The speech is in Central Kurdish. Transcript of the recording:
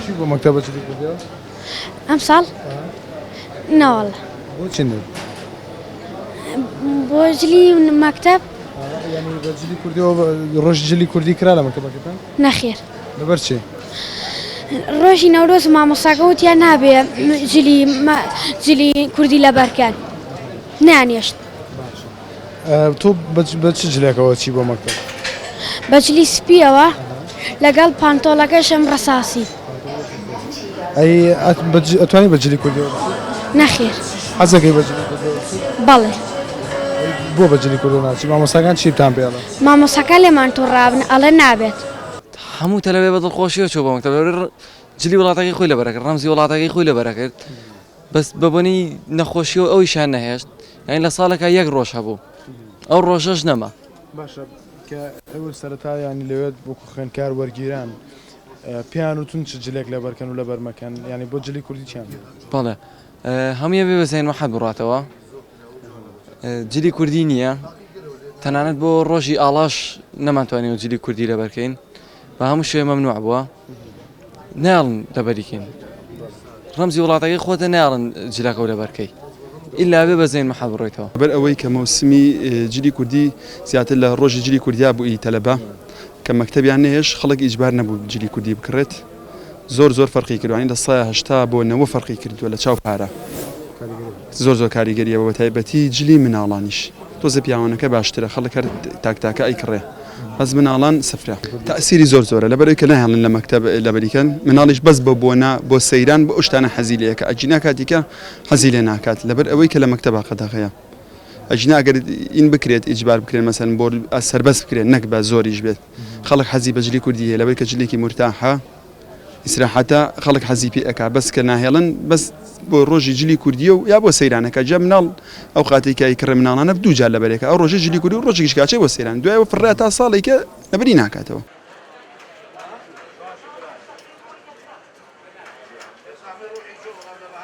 چی بۆ مەکتەبەچی کردیەوە؟ ئەم ساڵ ناوەڵە بۆچی نێ؟ بۆ جلی مەکتەب یعنی بە جلی کوردیەوە ڕۆژی جلی کوردی کرا لە مەکتەبەکەتان؟ نەخێر لەبەر چی؟ ڕۆژی نەورۆز مامۆستاکە وتیان نابێ جلی کوردی لەبەرکەن نانێشت. تۆ بە چ جلێکەوە چی بۆ مەکتەب؟ بە جلی سپیەوە لەگەڵ پانتۆڵەکەشم ڕەساسی. ئەی ئەتوانی بە جلی کوردیەوە؟ نەخێر. حەزەکەی بە جلی کوردیەوە؟ بەڵێ. بۆ بە جلی کوردیەوە ناچی؟ مامۆستاکان چی بتان پێڵێن؟ مامۆستاکە لێمان تووڕابن ئەڵێ نابێت. هەموو تەلەوێ بە دڵخۆشیەوە چۆ بۆ مەکتەب جلی وڵاتەکەی خۆی لەبەرەکرد ڕەمزی وڵاتەکەی خۆی لەبەرەکرد بەس بەبوونی نەخۆشیەوە ئەویشان نەهێشت یعنی لە ساڵێکە یەک ڕۆژ هەبوو ئەو ڕۆژەش نەما. باشە کە ئەوە سەرەتا ینی لەوێت بۆ خوێندکار وەرگیران پیان وتون چ جلێک لەبەرکەن و لەبەرمەکەن ینی بۆ جلی کوردی چیان؟ بەڵێ هەموویە بێ بەزین مەحەد بڕاتەوە جلی کوردی نییە تەنانەت بۆ ڕۆژی ئاڵاش نەمانتوانین جلی کوردی لەبەرکەین بە هەموو شوێ مەمنوع بووە ناڵن لەبەریکەین ڕەمزی وڵاتەکەی خۆتە ناڵن جلاکە و لەبەرکەی ئیلا بێ بەزین مەحەد بڕۆیتەوە. بەر ئەوەی کە مەوسمی جلی کوردی زیاتر لە ڕۆژی جلی کوردیا بووی تەلەبە کە مەکتەبیان نهێش خەڵک ئیجبار نەبوو جلی کوردی بکڕێت زۆر فەرقی کردوانی لە 180 بۆ 90 فەرقی کردووە لە چاو پارە زۆر کاریگەریەوە بە تایبەتی جلی مناڵانیش تۆزە پیاوانەکە باشترە خەڵک هەر تاکتاکە ئەیکڕێ بەس مناڵان سفرە تەئسیری زۆرە لەبەرەوەی کە نەهێڵن لە مەکتەب لەبەریکەن مناڵیش بەس بە بۆنا بۆ سەیران بۆ شتانە حەزی لەیەکە ئەجینا کاتیکە حەزی لێ ناکات لەبەر ئەوەی کە لە مەکتەبا قەدەغەیە ئەجینا ئەگەر ئین بکرێت ئیجبار بکرێن مەسەن بۆ سەربەس بکرێن نەک بە زۆریش بێت خەڵک حەزی بە جلی کوردی هەیە لەبەر کە جلێکی مرتاحە ئیسراحەتە خەڵک حەزی پێ ئەکا بەس کە ناهێڵن بەس بۆ ڕۆژی جلی کوردیە و یا بۆ سەیرانەکە جە مناڵ ئەو خاتێکایی کڕێ مناڵانە دوو جار لەبەرێکە ئەو ڕۆژە جلی کوردی و ڕۆژێکیش کاچێ بۆ سەیران دوایەوە فڕێ تا ساڵێکە لەبەری ناکاتەوە.